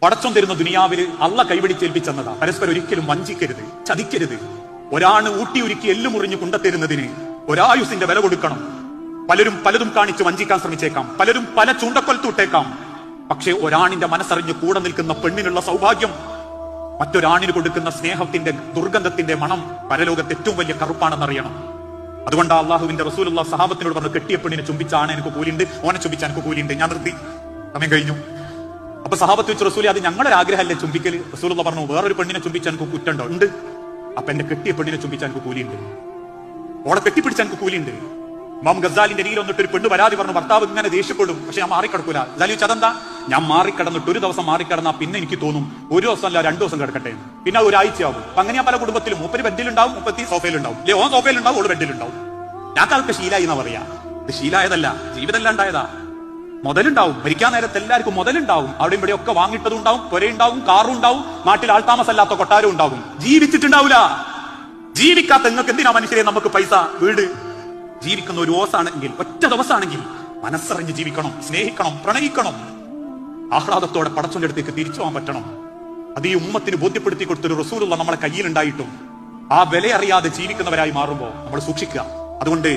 പടച്ചോൻ തരുന്ന ദുനിയാവിൽ അള്ള കൈപിടിച്ചേൽപ്പിച്ചെന്നതാ. പരസ്പരം ഒരിക്കലും വഞ്ചിക്കരുത്, ചതിക്കരുത്. ഒരാണ് ഊട്ടി ഉരുക്കി എല്ലു മുറിഞ്ഞു കൊണ്ടെത്തരുന്നതിന് ഒരായുസിന്റെ വില കൊടുക്കണം. പലരും പലതും കാണിച്ച് വഞ്ചിക്കാൻ ശ്രമിച്ചേക്കാം, പലരും പല ചൂണ്ടക്കൊലത്തൂട്ടേക്കാം. പക്ഷെ ഒരാണിന്റെ മനസ്സറിഞ്ഞ് കൂടെ നിൽക്കുന്ന പെണ്ണിനുള്ള സൗഭാഗ്യം, മറ്റൊരാണിന് കൊടുക്കുന്ന സ്നേഹത്തിന്റെ ദുർഗന്ധത്തിന്റെ മണം പരലോകത്ത് ഏറ്റവും വലിയ കറുപ്പാണെന്നറിയണം. അതുകൊണ്ട് അള്ളാഹുവിന്റെ റസൂലുള്ള സഹാബത്തിനോട് പറഞ്ഞു, കെട്ടിയ പെണ്ണിനെ ചുംബിച്ചാണ് എനിക്ക് കൂലിയുണ്ട്, ഓനെ ചുംബിച്ചാൽ എനിക്ക് കൂലിയുണ്ട്. ഞാൻ നിർത്തി, സമയം കഴിഞ്ഞു. അപ്പൊ സഹാബത്ത് വെച്ച്, റസൂലി അത് ഞങ്ങളുടെ ആഗ്രഹമല്ലേ ചുംബിക്കല്? റസൂലുള്ള പറഞ്ഞു, വേറൊരു പെണ്ണിനെ ചുംബിച്ചാൽ എനിക്ക് കുറ്റുണ്ടോ? ഉണ്ട്. അപ്പൊ എന്റെ കെട്ടിയ പെണ്ണിനെ ചുംബിച്ചാൽ എനിക്ക് കൂലിയുണ്ട്, ഓളെ കെട്ടിപ്പിടിച്ചാൽ എനിക്ക് കൂലിയുണ്ട്. ഇമാം ഗസാലിന്റെ രീതിയിൽ വന്നിട്ട് ഒരു പെണ്ണ് പരാതി പറഞ്ഞു, ഭർത്താവ് ഇങ്ങനെ ദേഷ്യപ്പെടും, പക്ഷെ ഞാൻ മാറിക്കിടക്കൂല. ഗസാലി വെച്ച് അതെന്താ? ഞാൻ മാറിക്കിടന്നിട്ട് ഒരു ദിവസം മാറിക്കിടന്നാ പിന്നെ എനിക്ക് തോന്നും ഒരു ദിവസം അല്ല 2 ദിവസം കിടക്കട്ടെ, പിന്നെ ഒരാഴ്ചയാവും. അപ്പൊ അങ്ങനെയാ പല കുടുംബത്തിലും. മൂപ്പര് ബെഡിലുണ്ടാവും, മുപ്പത്തി സോഫയിലുണ്ടാവും, അല്ലെ ഓൻ സോഫയിലുണ്ടാവും, ഓള് ബെഡിലുണ്ടാവും. ഞാൻ അതൊക്കെ ശീലായി എന്നാ പറയാ. ഇത് ശീലായതല്ല, ജീവിതമെല്ലാം ഉണ്ടായതാ. മുതലുണ്ടാവും, മരിക്കാൻ നേരത്തെ എല്ലാവർക്കും മുതലുണ്ടാവും. അവിടെ ഇവിടെ ഒക്കെ വാങ്ങിട്ടതുണ്ടാവും, പുരയുണ്ടാവും, കാറും ഉണ്ടാവും, നാട്ടിൽ ആൾത്താമസല്ലാത്ത കൊട്ടാരം ഉണ്ടാവും. ജീവിച്ചിട്ടുണ്ടാവില്ല. ജീവിക്കാത്ത നിങ്ങൾക്ക് എന്തിനാ മനുഷ്യരെ നമുക്ക് പൈസ, വീട്? ജീവിക്കുന്ന ഒരു ഓസാണെങ്കിൽ, ഒറ്റ ദിവസമാണെങ്കിൽ മനസ്സറിഞ്ഞ് ജീവിക്കണം, സ്നേഹിക്കണം, പ്രണയിക്കണം. ആഹ്ലാദത്തോടെ പടച്ചോന്റെ അടുത്തേക്ക് തിരിച്ചു പോകാൻ പറ്റണം. അത് ഈ ഉമ്മത്തിന് ബോധ്യപ്പെടുത്തി കൊടുത്തൊരു റസൂലുള്ള നമ്മളെ കയ്യിലുണ്ടായിട്ടും ആ വില അറിയാതെ ജീവിക്കുന്നവരായി മാറുമ്പോൾ നമ്മൾ സൂക്ഷിക്കുക. അതുകൊണ്ട്